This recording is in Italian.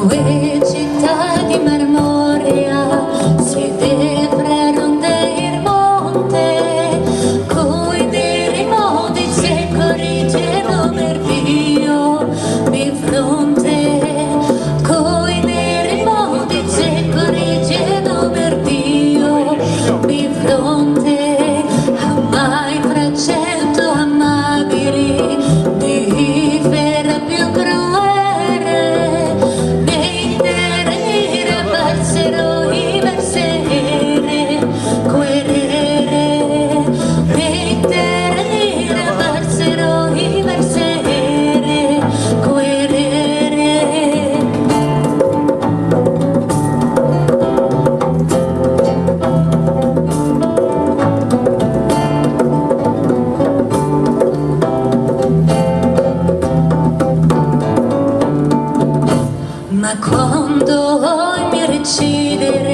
Due città di marmorea si deprarono il monte, coi dei modi si corriggero per Dio di fronte, coi dei modi si corriggero per Dio di fronte, a mai fra cento amabili di ferra più cruele. Ma quando mi decidere